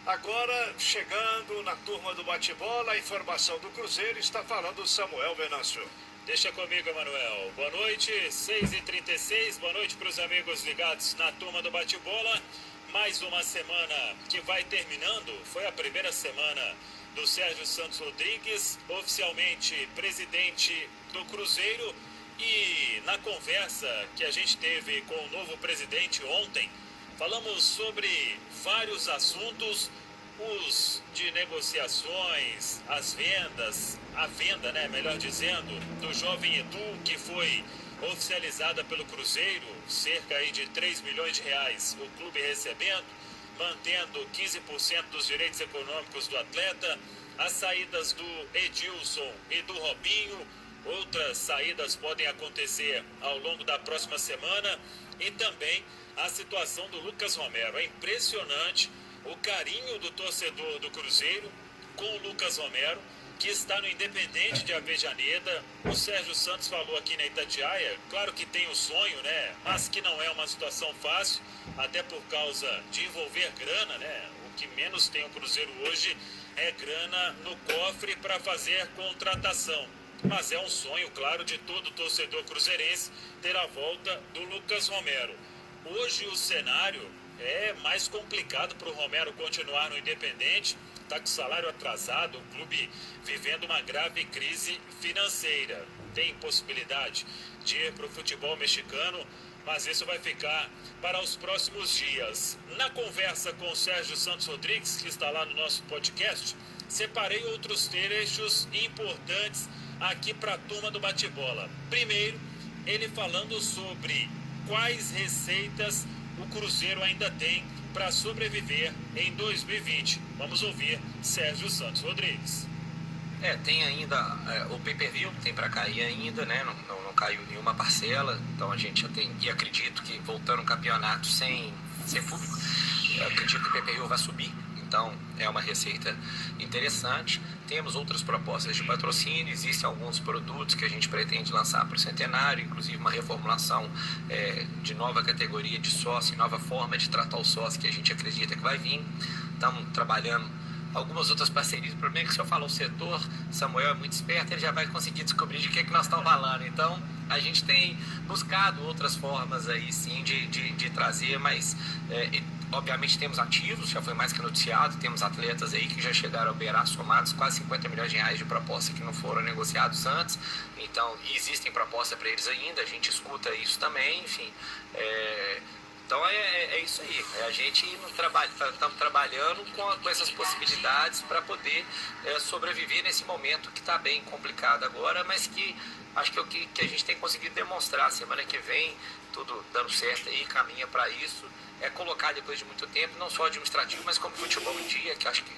Agora, chegando na turma do bate-bola, a informação do Cruzeiro, está falando o Samuel Venâncio. Deixa comigo, Emanuel. Boa noite, 6h36. Boa noite para os amigos ligados na turma do bate-bola. Mais uma semana que vai terminando. Foi a primeira semana do Sérgio Santos Rodrigues, oficialmente presidente do Cruzeiro. E na conversa que a gente teve com o novo presidente ontem, falamos sobre vários assuntos, os de negociações, as vendas, a venda, melhor dizendo, do jovem Edu, que foi oficializada pelo Cruzeiro, cerca aí de 3 milhões de reais, o clube recebendo, mantendo 15% dos direitos econômicos do atleta, as saídas do Edilson e do Robinho, outras saídas podem acontecer ao longo da próxima semana, e também a situação do Lucas Romero. É impressionante o carinho do torcedor do Cruzeiro com o Lucas Romero, que está no Independente de Avejaneda. O Sérgio Santos falou aqui na Itatiaia, claro que tem o sonho, mas que não é uma situação fácil, até por causa de envolver grana, O que menos tem o Cruzeiro hoje é grana no cofre para fazer contratação. Mas é um sonho, claro, de todo torcedor cruzeirense ter a volta do Lucas Romero. Hoje o cenário é mais complicado para o Romero continuar no Independente, está com salário atrasado, o clube vivendo uma grave crise financeira. Tem possibilidade de ir para o futebol mexicano, mas isso vai ficar para os próximos dias. Na conversa com o Sérgio Santos Rodrigues, que está lá no nosso podcast, separei outros trechos importantes aqui para a turma do bate-bola. Primeiro, ele falando sobre quais receitas o Cruzeiro ainda tem para sobreviver em 2020. Vamos ouvir Sérgio Santos Rodrigues. Tem ainda o pay-per-view, tem para cair ainda, Não caiu nenhuma parcela, então a gente já tem, e acredito que voltando o campeonato sem público, eu acredito que o pay-per-view vai subir. Então, é uma receita interessante. Temos outras propostas de patrocínio, existem alguns produtos que a gente pretende lançar para o centenário, inclusive uma reformulação de nova categoria de sócio, nova forma de tratar o sócio que a gente acredita que vai vir. Estamos trabalhando algumas outras parcerias. O problema é que se eu falar o setor, Samuel é muito esperto, ele já vai conseguir descobrir de que nós estamos falando. Então, a gente tem buscado outras formas aí sim de trazer, mas obviamente temos ativos, já foi mais que noticiado, temos atletas aí que já chegaram a beirar somados quase 50 milhões de reais de proposta que não foram negociados antes. Então, existem propostas para eles ainda, a gente escuta isso também, enfim. Então é isso aí, a gente estamos trabalhando com essas possibilidades para poder sobreviver nesse momento que está bem complicado agora, mas que acho que é o que a gente tem conseguido demonstrar. Semana que vem, tudo dando certo aí, caminha para isso, é colocar depois de muito tempo, não só administrativo, mas como futebol em dia, que acho que,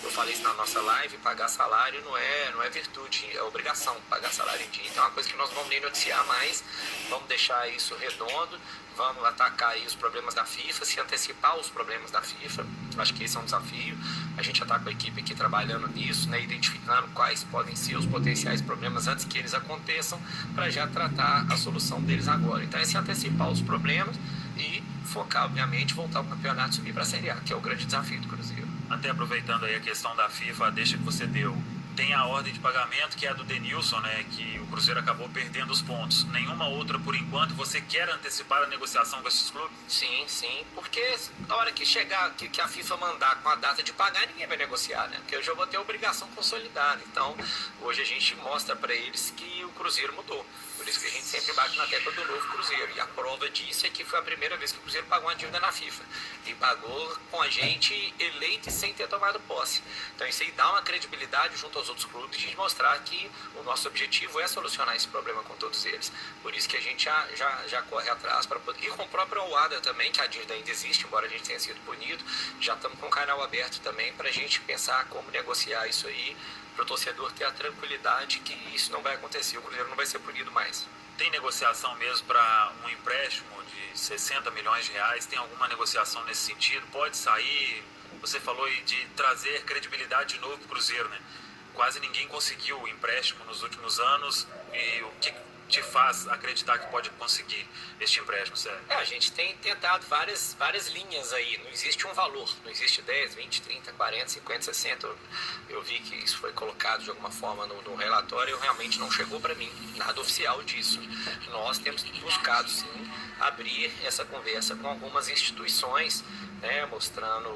eu falei isso na nossa live, pagar salário não é virtude, é obrigação pagar salário em dia. Então é uma coisa que nós não vamos nem noticiar mais, vamos deixar isso redondo, vamos atacar aí os problemas da FIFA, se antecipar os problemas da FIFA, acho que esse é um desafio. A gente já está com a equipe aqui trabalhando nisso, identificando quais podem ser os potenciais problemas antes que eles aconteçam, para já tratar a solução deles agora. Então é se antecipar os problemas e focar, obviamente, voltar ao campeonato e subir para a Série A, que é o grande desafio do Cruzeiro. Até aproveitando aí a questão da FIFA, deixa que você deu. Tem a ordem de pagamento, que é a do Denilson, que o Cruzeiro acabou perdendo os pontos. Nenhuma outra, por enquanto, você quer antecipar a negociação com esses clubes? Sim, porque na hora que chegar, que a FIFA mandar com a data de pagar, ninguém vai negociar, Porque eu já vou ter a obrigação consolidada. Então, hoje a gente mostra para eles que o Cruzeiro mudou. Por isso que a gente sempre bate na tecla do novo Cruzeiro. E a prova disso é que foi a primeira vez que o Cruzeiro pagou uma dívida na FIFA. E pagou com a gente eleito e sem ter tomado posse. Então isso aí dá uma credibilidade junto aos outros clubes de mostrar que o nosso objetivo é solucionar esse problema com todos eles. Por isso que a gente já corre atrás para poder. E com o próprio Awada também, que a dívida ainda existe, embora a gente tenha sido punido. Já estamos com o canal aberto também para a gente pensar como negociar isso aí, para o torcedor ter a tranquilidade que isso não vai acontecer, o Cruzeiro não vai ser punido mais. Tem negociação mesmo para um empréstimo de 60 milhões de reais? Tem alguma negociação nesse sentido? Pode sair? Você falou aí de trazer credibilidade de novo para o Cruzeiro, Quase ninguém conseguiu o empréstimo nos últimos anos. E o que te faz acreditar que pode conseguir este empréstimo, Sérgio? A gente tem tentado várias linhas aí, não existe um valor, não existe 10, 20, 30, 40, 50, 60. Eu vi que isso foi colocado de alguma forma no relatório e realmente não chegou para mim nada oficial disso. Nós temos buscado sim abrir essa conversa com algumas instituições, né, mostrando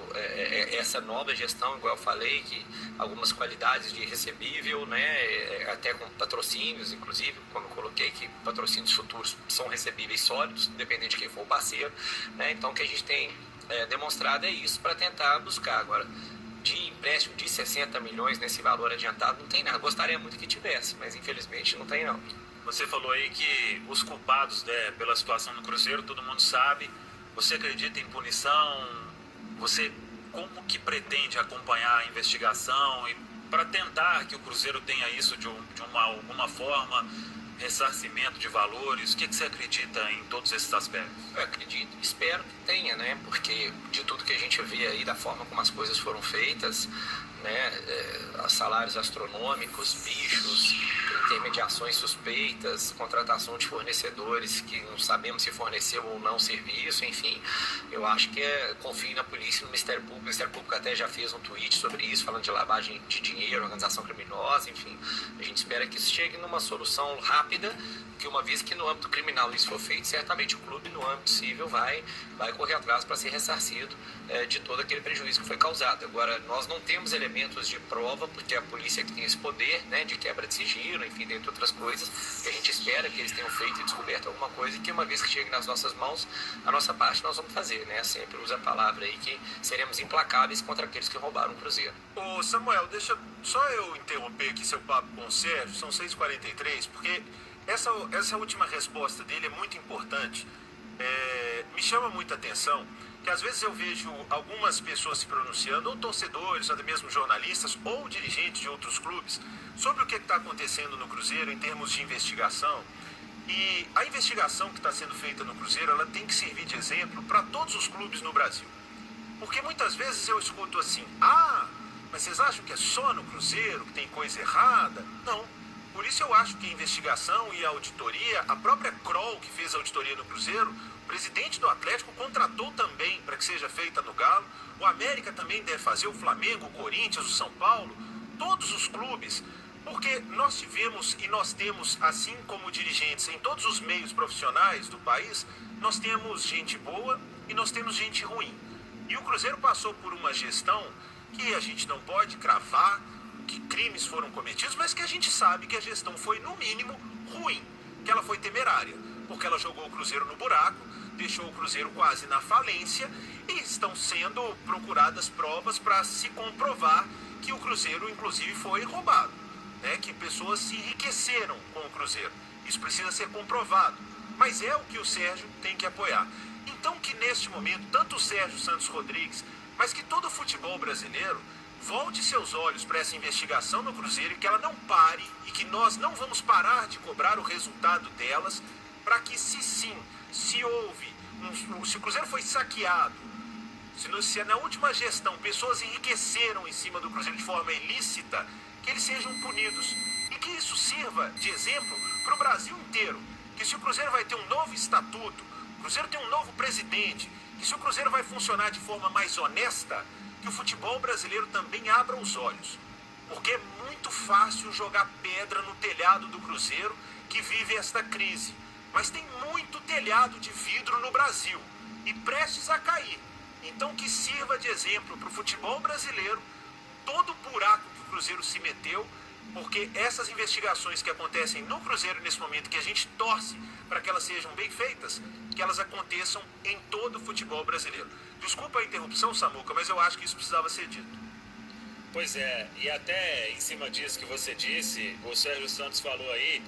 essa nova gestão, igual eu falei, que algumas qualidades de recebível, né, até com patrocínios, inclusive, como eu coloquei, que patrocínios futuros são recebíveis sólidos, independente de quem for o parceiro, né, então o que a gente tem demonstrado é isso para tentar buscar. Agora, de empréstimo de 60 milhões nesse valor adiantado, não tem nada. Gostaria muito que tivesse, mas infelizmente não tem não. Você falou aí que os culpados, né, pela situação no Cruzeiro, todo mundo sabe. Você acredita em punição? Você como que pretende acompanhar a investigação e para tentar que o Cruzeiro tenha isso de alguma forma, ressarcimento de valores? O que você acredita em todos esses aspectos? Eu acredito, espero que tenha, né? Porque de tudo que a gente vê aí, da forma como as coisas foram feitas, né? Salários astronômicos, bichos, intermediações suspeitas, contratação de fornecedores que não sabemos se forneceu ou não serviço, enfim. Eu acho que confio na polícia e no Ministério Público. O Ministério Público até já fez um tweet sobre isso, falando de lavagem de dinheiro, organização criminosa, enfim. A gente espera que isso chegue numa solução rápida, que uma vez que no âmbito criminal isso for feito, certamente o clube no âmbito civil vai correr atrás para ser ressarcido de todo aquele prejuízo que foi causado. Agora, nós não temos elementos de prova, porque a polícia que tem esse poder, né, de quebra de sigilo, enfim, dentre outras coisas, que a gente espera que eles tenham feito e descoberto alguma coisa e que uma vez que chegue nas nossas mãos, a nossa parte nós vamos fazer, né? Sempre usa a palavra aí que seremos implacáveis contra aqueles que roubaram o Cruzeiro. Ô Samuel, deixa só eu interromper aqui seu papo com o Sérgio, são 6h43, porque essa última resposta dele é muito importante. Me chama muita atenção que às vezes eu vejo algumas pessoas se pronunciando, ou torcedores, ou até mesmo jornalistas, ou dirigentes de outros clubes, sobre o que está acontecendo no Cruzeiro em termos de investigação. E a investigação que está sendo feita no Cruzeiro, ela tem que servir de exemplo para todos os clubes no Brasil. Porque muitas vezes eu escuto assim, mas vocês acham que é só no Cruzeiro que tem coisa errada? Não. Por isso eu acho que a investigação e a auditoria, a própria Kroll que fez a auditoria no Cruzeiro, o presidente do Atlético contratou também para que seja feita no Galo, o América também deve fazer, o Flamengo, o Corinthians, o São Paulo, todos os clubes, porque nós tivemos e nós temos, assim como dirigentes em todos os meios profissionais do país, nós temos gente boa e nós temos gente ruim. E o Cruzeiro passou por uma gestão que a gente não pode cravar que crimes foram cometidos, mas que a gente sabe que a gestão foi, no mínimo, ruim, que ela foi temerária, porque ela jogou o Cruzeiro no buraco, deixou o Cruzeiro quase na falência e estão sendo procuradas provas para se comprovar que o Cruzeiro, inclusive, foi roubado, né? Que pessoas se enriqueceram com o Cruzeiro. Isso precisa ser comprovado, mas é o que o Sérgio tem que apoiar. Então que neste momento, tanto o Sérgio Santos Rodrigues, mas que todo o futebol brasileiro volte seus olhos para essa investigação no Cruzeiro e que ela não pare e que nós não vamos parar de cobrar o resultado delas para que se houve, se o Cruzeiro foi saqueado, se na última gestão pessoas enriqueceram em cima do Cruzeiro de forma ilícita, que eles sejam punidos e que isso sirva de exemplo para o Brasil inteiro, que se o Cruzeiro vai ter um novo estatuto, o Cruzeiro tem um novo presidente, que se o Cruzeiro vai funcionar de forma mais honesta, que o futebol brasileiro também abra os olhos. Porque é muito fácil jogar pedra no telhado do Cruzeiro que vive esta crise. Mas tem muito telhado de vidro no Brasil e prestes a cair. Então que sirva de exemplo para o futebol brasileiro todo o buraco que o Cruzeiro se meteu, porque essas investigações que acontecem no Cruzeiro nesse momento, que a gente torce para que elas sejam bem feitas, que elas aconteçam em todo o futebol brasileiro. Desculpa a interrupção, Samuca, mas eu acho que isso precisava ser dito. Pois é, e até em cima disso que você disse, o Sérgio Santos falou aí,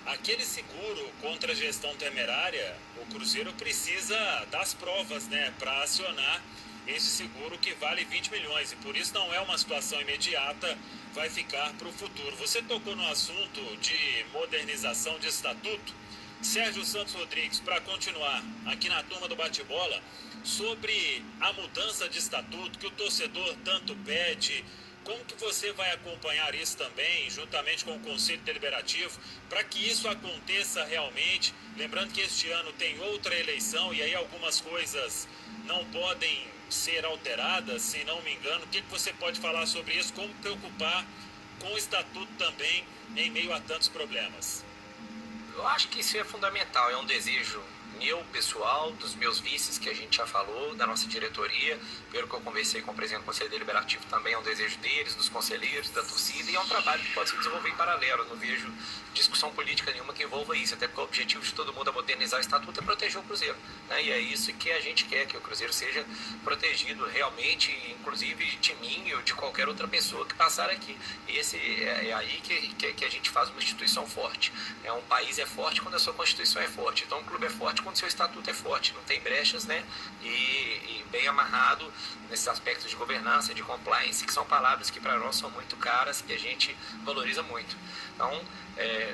aquele seguro contra a gestão temerária, o Cruzeiro precisa das provas, né, para acionar esse seguro que vale 20 milhões, e por isso não é uma situação imediata, vai ficar para o futuro. Você tocou no assunto de modernização de estatuto. Sérgio Santos Rodrigues, para continuar aqui na turma do bate-bola, sobre a mudança de estatuto que o torcedor tanto pede, Como que você vai acompanhar isso também, juntamente com o Conselho Deliberativo, para que isso aconteça realmente? Lembrando que este ano tem outra eleição e aí algumas coisas não podem ser alteradas, se não me engano. O que você pode falar sobre isso? Como preocupar com o estatuto também em meio a tantos problemas? Eu acho que isso é fundamental, é um desejo meu, pessoal, dos meus vices, que a gente já falou, da nossa diretoria, pelo que eu conversei com o presidente do Conselho Deliberativo também, é um desejo deles, dos conselheiros, da torcida, e é um trabalho que pode se desenvolver em paralelo. Eu não vejo discussão política nenhuma que envolva isso, até porque o objetivo de todo mundo a modernizar o estatuto é proteger o Cruzeiro, né? E é isso que a gente quer, que o Cruzeiro seja protegido realmente, inclusive de mim ou de qualquer outra pessoa que passar aqui. Esse é aí que a gente faz uma instituição forte. Um país é forte quando a sua Constituição é forte, então o clube é forte quando o seu estatuto é forte, não tem brechas, né? E bem amarrado nesses aspectos de governança, de compliance, que são palavras que para nós são muito caras, que a gente valoriza muito. Então,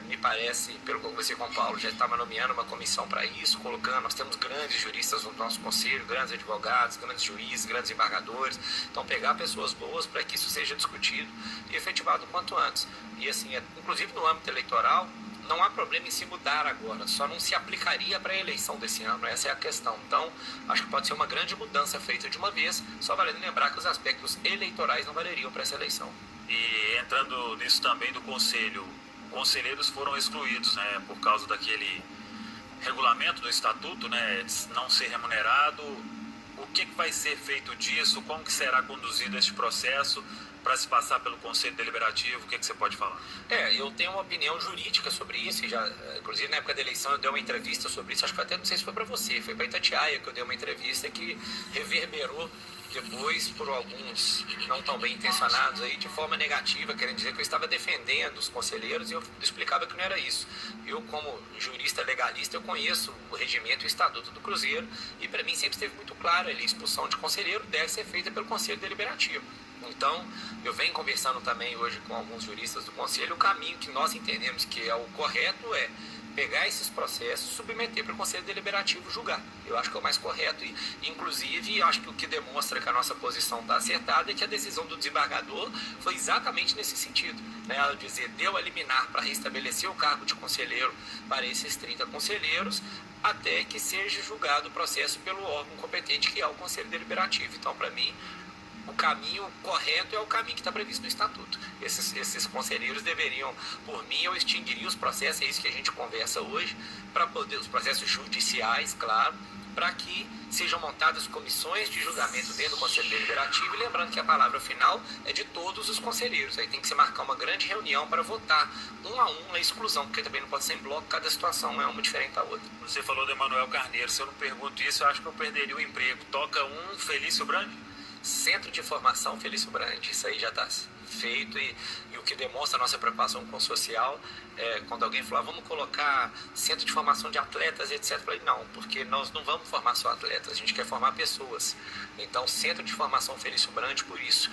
me parece, pelo que eu conversei com o Paulo, já estava nomeando uma comissão para isso, colocando, nós temos grandes juristas no nosso conselho, grandes advogados, grandes juízes, grandes embargadores, então pegar pessoas boas para que isso seja discutido e efetivado o quanto antes. E assim, inclusive no âmbito eleitoral, não há problema em se mudar agora, só não se aplicaria para a eleição desse ano, essa é a questão. Então, acho que pode ser uma grande mudança feita de uma vez, só valendo lembrar que os aspectos eleitorais não valeriam para essa eleição. E entrando nisso também do Conselho, conselheiros foram excluídos, né, por causa daquele regulamento do Estatuto, né, de não ser remunerado. O que vai ser feito disso? Como que será conduzido esse processo para se passar pelo Conselho Deliberativo? O que você pode falar? Eu tenho uma opinião jurídica sobre isso, e já, inclusive na época da eleição eu dei uma entrevista sobre isso, acho que até não sei se foi para você, foi para Itatiaia que eu dei uma entrevista que reverberou depois por alguns não tão bem intencionados aí de forma negativa, querendo dizer que eu estava defendendo os conselheiros e eu explicava que não era isso. Eu, como jurista legalista, eu conheço o regimento e o estatuto do Cruzeiro e para mim sempre esteve muito claro ali, a expulsão de conselheiro deve ser feita pelo Conselho Deliberativo. Então, eu venho conversando também hoje com alguns juristas do Conselho, o caminho que nós entendemos que é o correto é pegar esses processos, submeter para o Conselho Deliberativo julgar. Eu acho que é o mais correto. E, inclusive, acho que o que demonstra que a nossa posição está acertada é que a decisão do desembargador foi exatamente nesse sentido. Né? Ela dizer, deu a liminar para restabelecer o cargo de conselheiro para esses 30 conselheiros, até que seja julgado o processo pelo órgão competente, que é o Conselho Deliberativo. Então, para mim, o caminho correto é o caminho que está previsto no Estatuto. Esses conselheiros deveriam, por mim, eu extinguiria os processos, é isso que a gente conversa hoje, para poder, os processos judiciais, claro, para que sejam montadas comissões de julgamento dentro do Conselho Deliberativo, e lembrando que a palavra final é de todos os conselheiros. Aí tem que se marcar uma grande reunião para votar um a um a exclusão, porque também não pode ser em bloco, cada situação é uma diferente da outra. Você falou do Emanuel Carneiro, se eu não pergunto isso, eu acho que eu perderia o emprego. Toca um Felício Brandi? Centro de Formação Felício Brandi, isso aí já está feito e o que demonstra a nossa preocupação com o social quando alguém falou, vamos colocar centro de formação de atletas, etc. Eu falei, não, porque nós não vamos formar só atletas, a gente quer formar pessoas. Então, Centro de Formação Felício Brandi, por isso,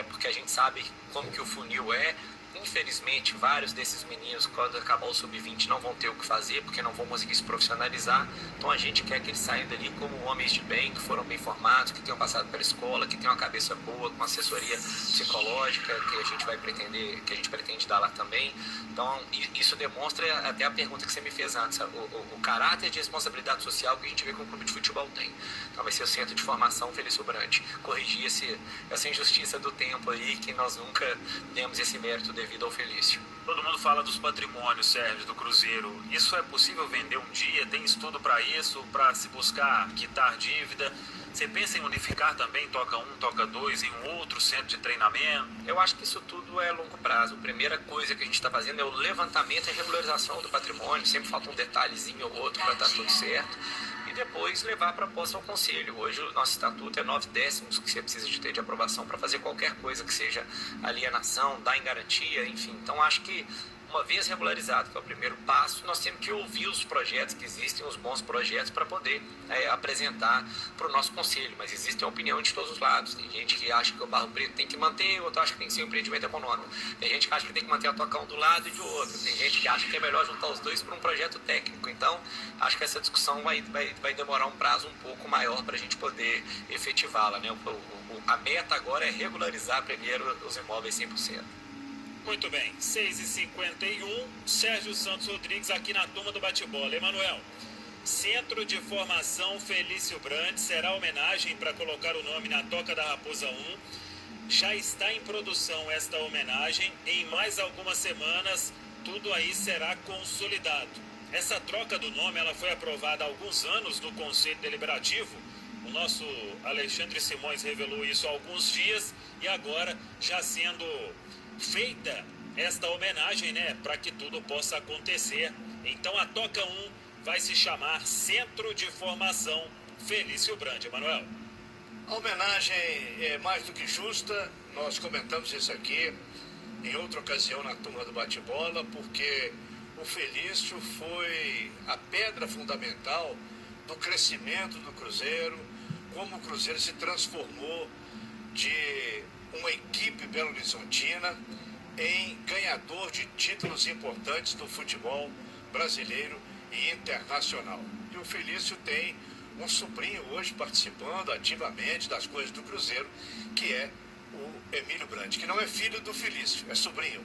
porque a gente sabe como que o funil é. Infelizmente, vários desses meninos, quando acabar o sub-20, não vão ter o que fazer, porque não vão conseguir se profissionalizar. Então, a gente quer que eles saiam dali como homens de bem, que foram bem formados, que tenham passado pela escola, que tenham uma cabeça boa, com assessoria psicológica, que a gente vai pretender, que a gente pretende dar lá também. Então, isso demonstra até a pergunta que você me fez antes, o caráter de responsabilidade social que a gente vê que o clube de futebol tem. Então, vai ser o Centro de Formação Felício Brandi. Corrigir essa injustiça do tempo aí, que nós nunca demos esse mérito devido ao Felício. Todo mundo fala dos patrimônios, Sérgio, do Cruzeiro. Isso é possível vender um dia? Tem estudo para isso, para se buscar quitar dívida? Você pensa em unificar também Toca 1, Toca 2 em um outro centro de treinamento? Eu acho que isso tudo é a longo prazo. A primeira coisa que a gente está fazendo é o levantamento e regularização do patrimônio. Sempre falta um detalhezinho ou outro para estar tudo certo. E depois levar a proposta ao Conselho. Hoje o nosso estatuto é 9/10 que você precisa de ter de aprovação para fazer qualquer coisa que seja alienação, dar em garantia, enfim. Então acho que uma vez regularizado, que é o primeiro passo, nós temos que ouvir os projetos que existem, os bons projetos, para poder apresentar para o nosso conselho. Mas existe a opinião de todos os lados. Tem gente que acha que o Barro Preto tem que manter, outro acha que tem que ser um empreendimento econômico. Tem gente que acha que tem que manter a Toca 1 do lado e do outro. Tem gente que acha que é melhor juntar os dois para um projeto técnico. Então, acho que essa discussão vai demorar um prazo um pouco maior para a gente poder efetivá-la, né? O a meta agora é regularizar primeiro os imóveis 100%. Muito bem, 6h51, Sérgio Santos Rodrigues aqui na turma do bate-bola. Emanuel, Centro de Formação Felício Brandt será homenagem para colocar o nome na Toca da Raposa 1. Já está em produção esta homenagem. Em mais algumas semanas, tudo aí será consolidado. Essa troca do nome ela foi aprovada há alguns anos no Conselho Deliberativo. O nosso Alexandre Simões revelou isso há alguns dias e agora já sendo feita esta homenagem, né, para que tudo possa acontecer. Então a Toca 1 vai se chamar Centro de Formação Felício Brandt. Emanuel. A homenagem é mais do que justa. Nós comentamos isso aqui em outra ocasião na turma do bate-bola, porque o Felício foi a pedra fundamental do crescimento do Cruzeiro, como o Cruzeiro se transformou de uma equipe belo-horizontina em ganhador de títulos importantes do futebol brasileiro e internacional. E o Felício tem um sobrinho hoje participando ativamente das coisas do Cruzeiro, que é o Emílio Brandt, que não é filho do Felício, é sobrinho.